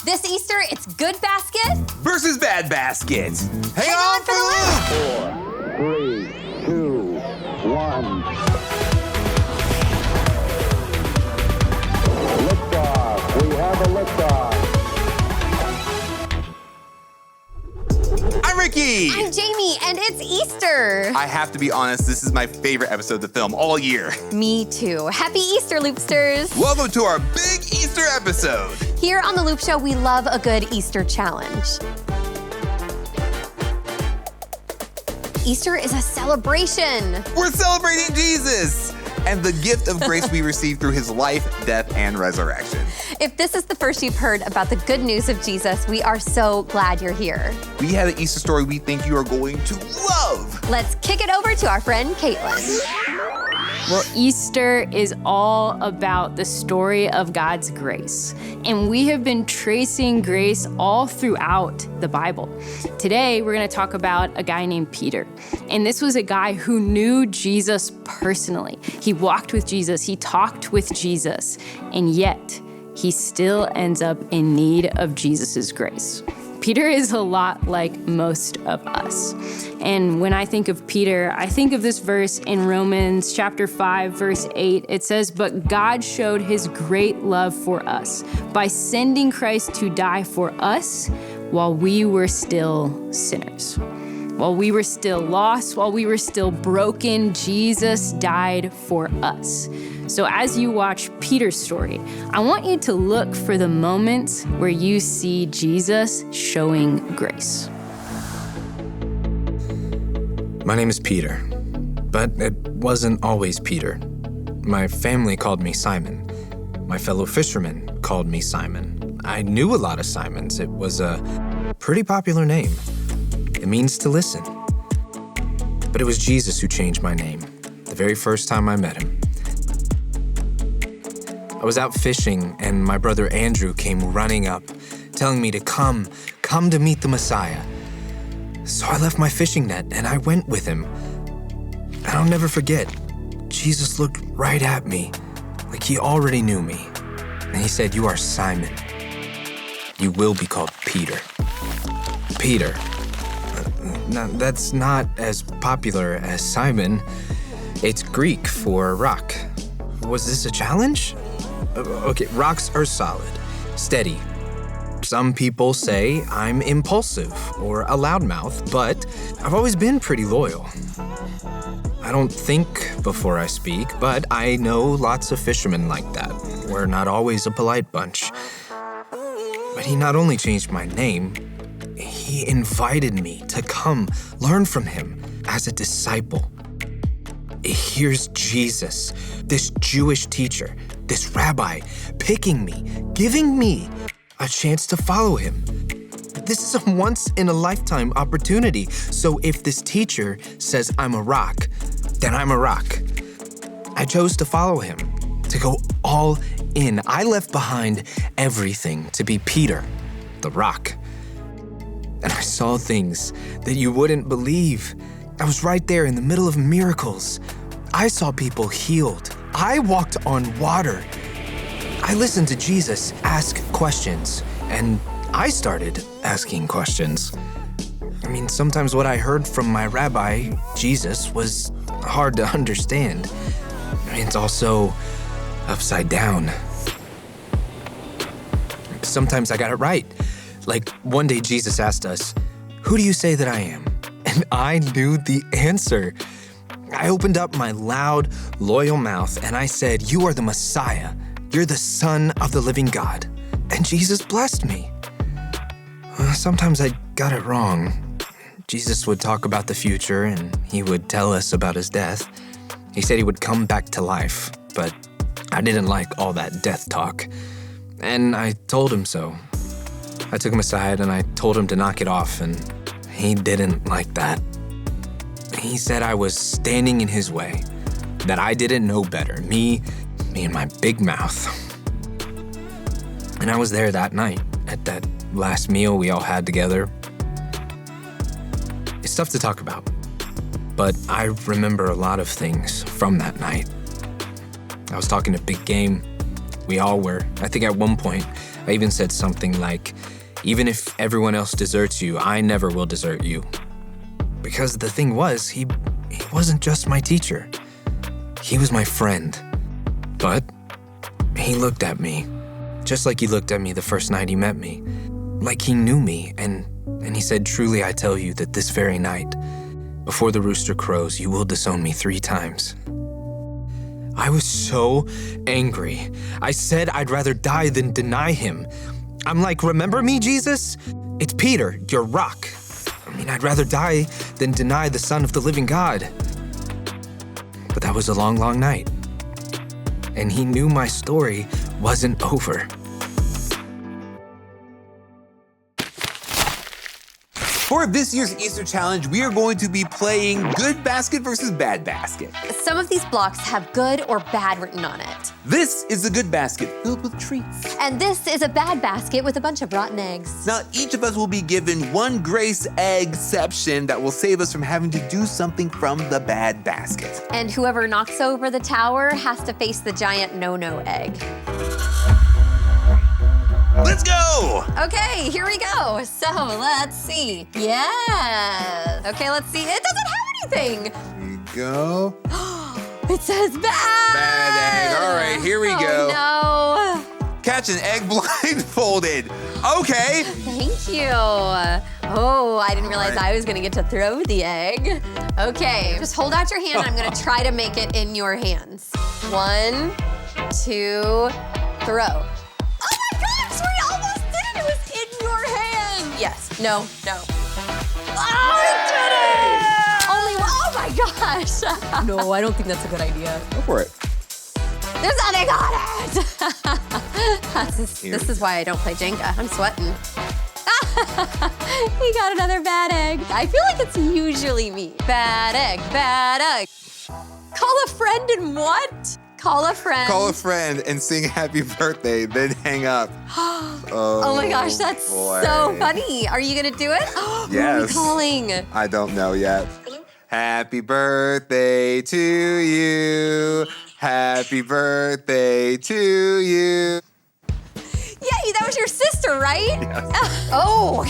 This Easter, it's Good Basket versus Bad Basket. Hang on for4, the loop. 3, 2, 1. Liftoff. We have a liftoff. I'm Ricky. I'm Jamie, and it's Easter. I have to be honest, this is my favorite episode to film all year. Me too. Happy Easter, Loopsters. Welcome to our big Easter episode. Here on The Loop Show, we love a good Easter challenge. Easter is a celebration. We're celebrating Jesus and the gift of grace we receive through his life, death, and resurrection. If this is the first you've heard about the good news of Jesus, we are so glad you're here. We had an Easter story we think you are going to love. Let's kick it over to our friend Caitlin. Well, Easter is all about the story of God's grace. And we have been tracing grace all throughout the Bible. Today, we're going to talk about a guy named Peter. And this was a guy who knew Jesus personally. He walked with Jesus, he talked with Jesus, and yet he still ends up in need of Jesus's grace. Peter is a lot like most of us. And when I think of Peter, I think of this verse in Romans chapter 5, verse 8. It says, "But God showed his great love for us by sending Christ to die for us while we were still sinners." While we were still lost, while we were still broken, Jesus died for us. So as you watch Peter's story, I want you to look for the moments where you see Jesus showing grace. My name is Peter, but it wasn't always Peter. My family called me Simon. My fellow fishermen called me Simon. I knew a lot of Simons. It was a pretty popular name. It means to listen. But it was Jesus who changed my name the very first time I met him. I was out fishing, and my brother Andrew came running up, telling me to come to meet the Messiah. So I left my fishing net, and I went with him. And I'll never forget, Jesus looked right at me, like he already knew me. And he said, "You are Simon. You will be called Peter." Peter. Now, that's not as popular as Simon. It's Greek for rock. Was this a challenge? Okay, rocks are solid, steady. Some people say I'm impulsive or a loudmouth, but I've always been pretty loyal. I don't think before I speak, but I know lots of fishermen like that. We're not always a polite bunch. But he not only changed my name, he invited me to come learn from him as a disciple. Here's Jesus, this Jewish teacher, this rabbi, picking me, giving me a chance to follow him. This is a once-in-a-lifetime opportunity. So if this teacher says I'm a rock, then I'm a rock. I chose to follow him, to go all in. I left behind everything to be Peter, the rock. And I saw things that you wouldn't believe. I was right there in the middle of miracles. I saw people healed. I walked on water. I listened to Jesus ask questions, and I started asking questions. I mean, sometimes what I heard from my rabbi, Jesus, was hard to understand. I mean, it's also upside down. Sometimes I got it right. Like one day Jesus asked us, "Who do you say that I am?" And I knew the answer. I opened up my loud, loyal mouth and I said, "You are the Messiah. You're the Son of the living God." And Jesus blessed me. Sometimes I got it wrong. Jesus would talk about the future and he would tell us about his death. He said he would come back to life, but I didn't like all that death talk. And I told him so. I took him aside and I told him to knock it off, and he didn't like that. He said I was standing in his way, that I didn't know better, me and my big mouth. And I was there that night, at that last meal we all had together. It's tough to talk about, but I remember a lot of things from that night. I was talking a big game. We all were. I think at one point, I even said something like, even if everyone else deserts you, I never will desert you. Because the thing was, he wasn't just my teacher. He was my friend. But he looked at me, just like he looked at me the first night he met me. Like he knew me, and he said, truly I tell you that this very night, before the rooster crows, you will disown me 3 times. I was so angry. I said I'd rather die than deny him. I'm like, remember me, Jesus? It's Peter, your rock. I mean, I'd rather die than deny the Son of the living God. But that was a long, long night. And he knew my story wasn't over. For this year's Easter challenge, we are going to be playing Good Basket versus Bad Basket. Some of these blocks have good or bad written on it. This is the Good Basket filled with treats. And this is a bad basket with a bunch of rotten eggs. Now, each of us will be given one grace eggception that will save us from having to do something from the bad basket. And whoever knocks over the tower has to face the giant no-no egg. Let's go! Okay, here we go. So let's see. Yeah. Okay, let's see. It doesn't have anything. Here you go. It says bad. Bad egg. All right, here we go. Oh, Catch an egg blindfolded. Okay. Thank you. Oh, I didn't realize I was gonna get to throw the egg. Okay, just hold out your hand. I'm gonna try to make it in your hands. 1, 2, throw. We almost did it! It was in your hand! Yes. No. Oh, we did it! Only one. Oh my gosh! No, I don't think that's a good idea. Go for it. There's nothing on it! This is why I don't play Jenga. I'm sweating. He got another bad egg. I feel like it's usually me. Bad egg. Call a friend and what? Call a friend. Call a friend and sing happy birthday, then hang up. Oh my gosh, that's boy. so funny. Are you gonna do it? Who are we Yes. calling? I don't know yet. Happy birthday to you. Happy birthday to you. Yay, that was your sister, right? Yes. Oh.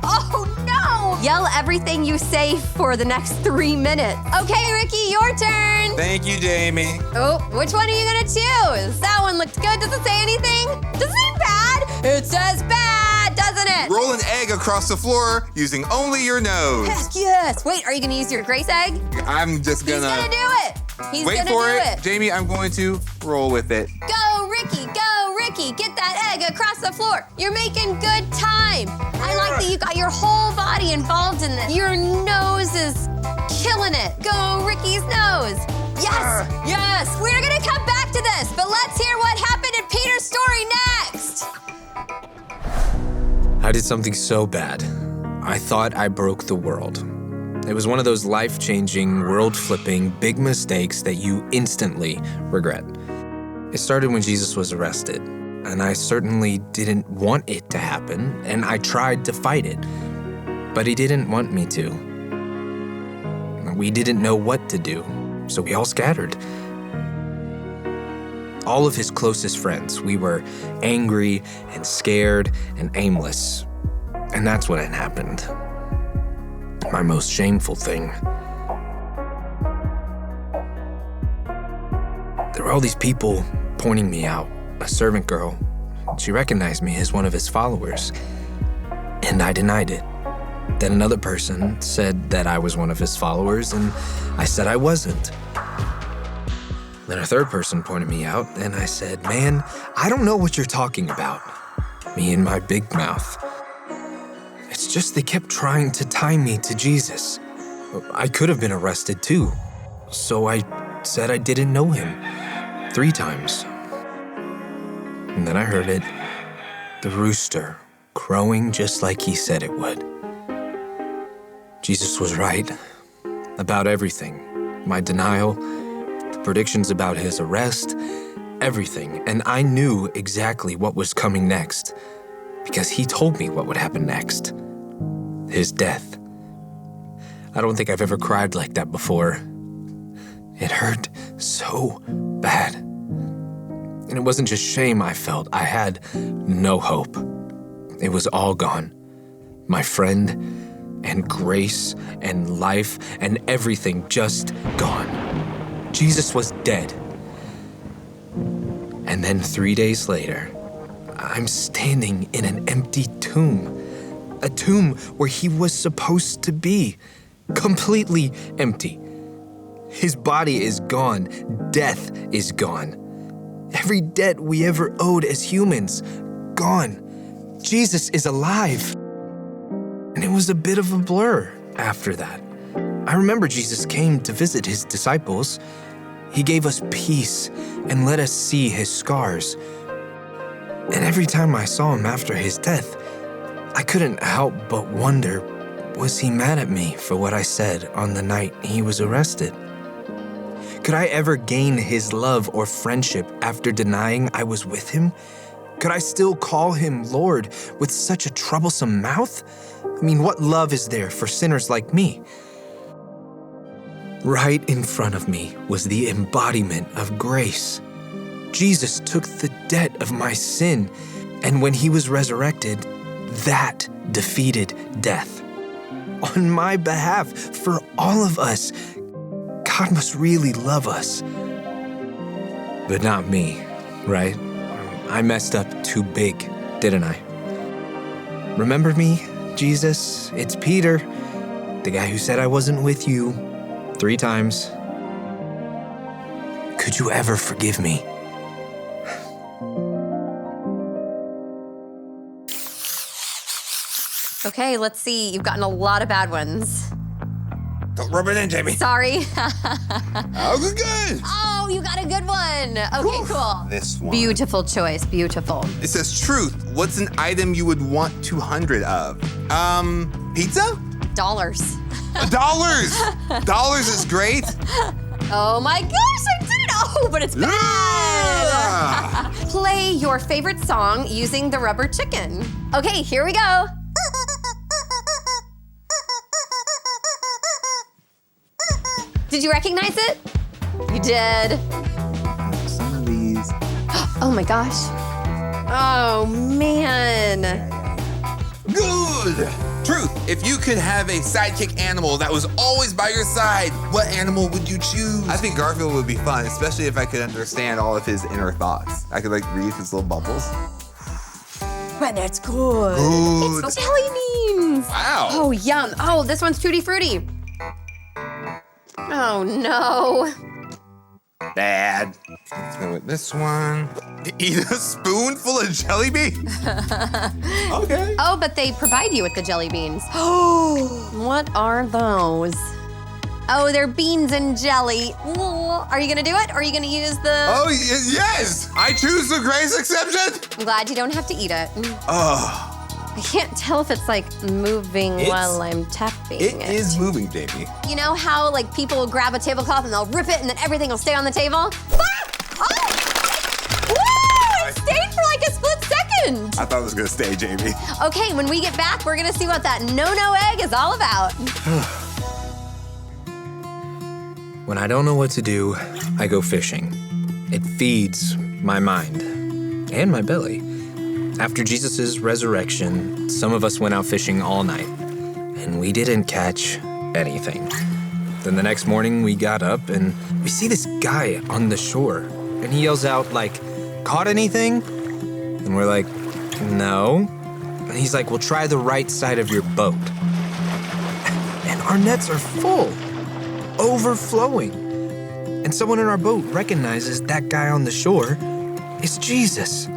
Oh no! Yell everything you say for the next 3 minutes. Okay, Ricky, your turn. Thank you, Jamie. Oh, which one are you gonna choose? That one looked good. Does it say anything? Does it say bad? It says bad, doesn't it? Roll an egg across the floor using only your nose. Heck yes. Wait, are you gonna use your grace egg? I'm just He's gonna gonna do it. He's wait gonna for do it. Jamie, I'm going to roll with it. Go, Ricky, go, Ricky. Get that egg across the floor. You're making good time. I like that you got your whole body involved in this. Your nose is killing it. Go, Ricky's nose. Yes. We're gonna come back to this, but let's hear what happened in Peter's story next. I did something so bad. I thought I broke the world. It was one of those life-changing, world-flipping, big mistakes that you instantly regret. It started when Jesus was arrested, and I certainly didn't want it to happen, and I tried to fight it. But he didn't want me to. We didn't know what to do, so we all scattered. All of his closest friends, we were angry and scared and aimless. And that's when it happened. My most shameful thing. There were all these people pointing me out. A servant girl, she recognized me as one of his followers, and I denied it. Then another person said that I was one of his followers, and I said I wasn't. Then a third person pointed me out, and I said, man, I don't know what you're talking about. Me and my big mouth. It's just they kept trying to tie me to Jesus. I could have been arrested too. So I said I didn't know him 3 times. And then I heard it, the rooster crowing just like he said it would. Jesus was right about everything. My denial, the predictions about his arrest, everything. And I knew exactly what was coming next because he told me what would happen next. His death. I don't think I've ever cried like that before. It hurt so bad. And it wasn't just shame I felt. I had no hope. It was all gone. My friend and grace and life and everything just gone. Jesus was dead. And then 3 days later, I'm standing in an empty tomb. A tomb where he was supposed to be. Completely empty. His body is gone. Death is gone. Every debt we ever owed as humans, gone. Jesus is alive. And it was a bit of a blur after that. I remember Jesus came to visit his disciples. He gave us peace and let us see his scars. And every time I saw him after his death, I couldn't help but wonder, was he mad at me for what I said on the night he was arrested? Could I ever gain his love or friendship after denying I was with him? Could I still call him Lord with such a troublesome mouth? I mean, what love is there for sinners like me? Right in front of me was the embodiment of grace. Jesus took the debt of my sin, and when he was resurrected, that defeated death. On my behalf, for all of us, God must really love us. But not me, right? I messed up too big, didn't I? Remember me, Jesus? It's Peter, the guy who said I wasn't with you 3 times. Could you ever forgive me? Okay, let's see. You've gotten a lot of bad ones. Don't rub it in, Jamie. Sorry. That was good. Oh, you got a good one. Okay, cool. This one. Beautiful choice. Beautiful. It says, truth, what's an item you would want 200 of? Pizza? Dollars. Dollars. Dollars is great. Oh my gosh, I did it. Oh, but it's bad. Yeah. Play your favorite song using the rubber chicken. Okay, here we go. Did you recognize it? You did. Some of these. Oh my gosh. Oh man. Good. Truth, if you could have a sidekick animal that was always by your side, what animal would you choose? I think Garfield would be fun, especially if I could understand all of his inner thoughts. I could read his little bubbles. But that's good. Good. It's jelly beans. Wow. Oh, yum. Oh, this one's tutti frutti. Oh no. Bad. Let's go with this one. Eat a spoonful of jelly beans? Okay. Oh, but they provide you with the jelly beans. Oh, what are those? Oh, they're beans and jelly. Ooh. Are you gonna do it? Or are you gonna use the... Oh, yes! I choose the grace exception! I'm glad you don't have to eat it. Oh. I can't tell if it's moving while I'm tapping it. It is moving, Jamie. You know how people will grab a tablecloth and they'll rip it and then everything will stay on the table? Ah! Oh! Woo! It stayed for a split second. I thought it was gonna stay, Jamie. Okay, when we get back, we're gonna see what that no-no egg is all about. When I don't know what to do, I go fishing. It feeds my mind and my belly. After Jesus' resurrection, some of us went out fishing all night, and we didn't catch anything. Then the next morning, we got up, and we see this guy on the shore, and he yells out, caught anything? And we're like, no. And he's like, well, try the right side of your boat. And our nets are full, overflowing. And someone in our boat recognizes that guy on the shore is Jesus.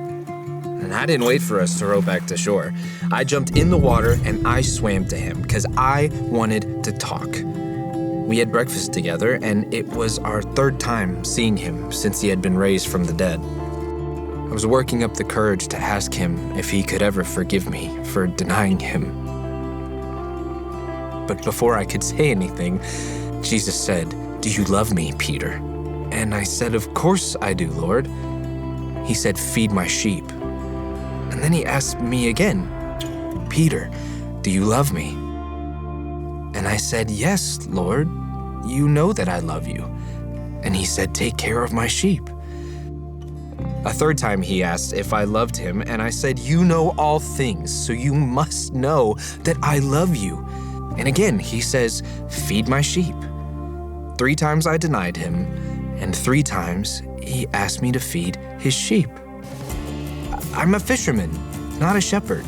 And I didn't wait for us to row back to shore. I jumped in the water and I swam to him because I wanted to talk. We had breakfast together, and it was our 3rd time seeing him since he had been raised from the dead. I was working up the courage to ask him if he could ever forgive me for denying him. But before I could say anything, Jesus said, "Do you love me, Peter?" And I said, "Of course I do, Lord." He said, "Feed my sheep." And then he asked me again, "Peter, do you love me?" And I said, "Yes, Lord, you know that I love you." And he said, "Take care of my sheep." A third time he asked if I loved him, and I said, "You know all things, so you must know that I love you." And again, he says, "Feed my sheep." 3 times I denied him, and 3 times he asked me to feed his sheep. I'm a fisherman, not a shepherd.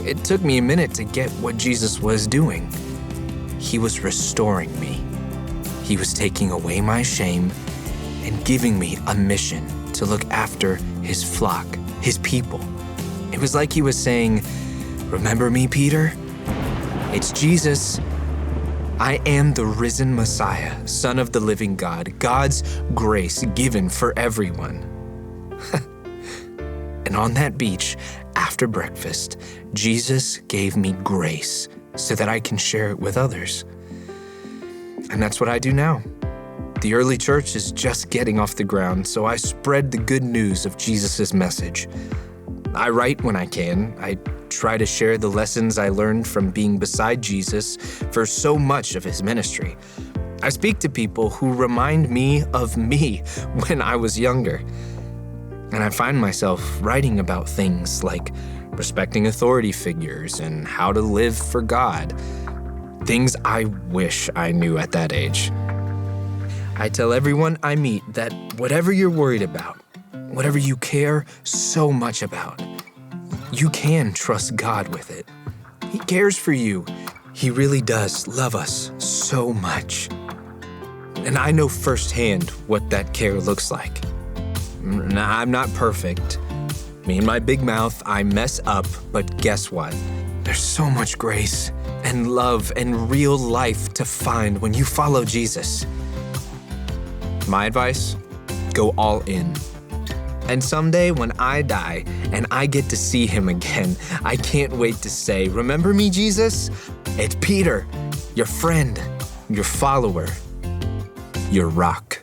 It took me a minute to get what Jesus was doing. He was restoring me. He was taking away my shame and giving me a mission to look after his flock, his people. It was like he was saying, "Remember me, Peter? It's Jesus. I am the risen Messiah, Son of the living God, God's grace given for everyone." And on that beach, after breakfast, Jesus gave me grace so that I can share it with others. And that's what I do now. The early church is just getting off the ground, so I spread the good news of Jesus' message. I write when I can. I try to share the lessons I learned from being beside Jesus for so much of his ministry. I speak to people who remind me of me when I was younger. And I find myself writing about things like respecting authority figures and how to live for God. Things I wish I knew at that age. I tell everyone I meet that whatever you're worried about, whatever you care so much about, you can trust God with it. He cares for you. He really does love us so much. And I know firsthand what that care looks like. Now, I'm not perfect. Me and my big mouth, I mess up, but guess what? There's so much grace and love and real life to find when you follow Jesus. My advice, go all in. And someday when I die and I get to see him again, I can't wait to say, "Remember me, Jesus? It's Peter, your friend, your follower, your rock."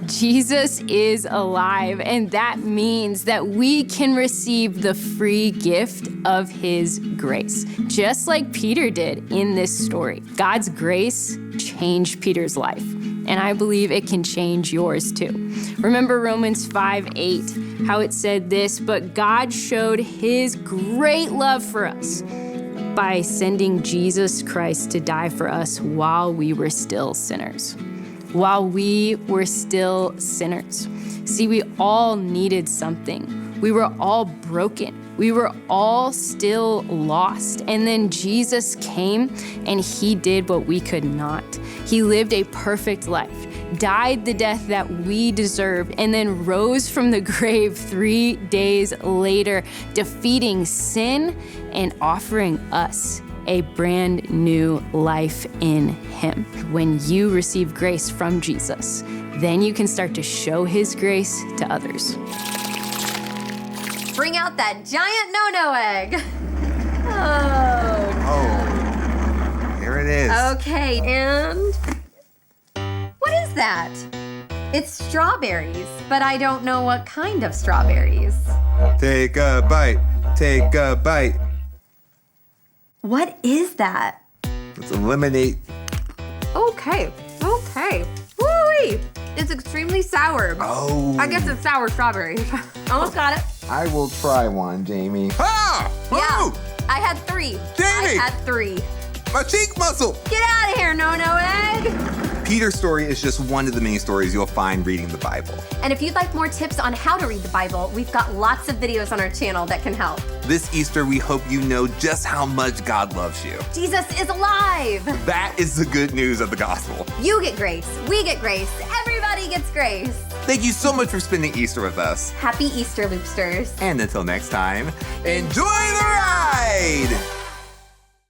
Jesus is alive, and that means that we can receive the free gift of his grace, just like Peter did in this story. God's grace changed Peter's life, and I believe it can change yours too. Remember Romans 5:8, how it said this, "But God showed his great love for us by sending Jesus Christ to die for us while we were still sinners." While we were still sinners. See, we all needed something. We were all broken. We were all still lost. And then Jesus came and he did what we could not. He lived a perfect life, died the death that we deserved, and then rose from the grave 3 days later, defeating sin and offering us a brand new life in him. When you receive grace from Jesus, then you can start to show his grace to others. Bring out that giant no-no egg. Oh, here it is. Okay, and what is that? It's strawberries, but I don't know what kind of strawberries. Take a bite. Take a bite. What is that? Let's eliminate. Okay. Woo-wee! It's extremely sour. Oh. I guess it's sour strawberries. Almost got it. I will try one, Jamie. Ah! Yeah. Ooh! I had 3. Jamie! I had 3. My cheek muscle! Get out of here, no-no egg! Peter's story is just one of the many stories you'll find reading the Bible. And if you'd like more tips on how to read the Bible, we've got lots of videos on our channel that can help. This Easter, we hope you know just how much God loves you. Jesus is alive! That is the good news of the gospel. You get grace, we get grace, everybody gets grace. Thank you so much for spending Easter with us. Happy Easter, Loopsters. And until next time, enjoy the ride!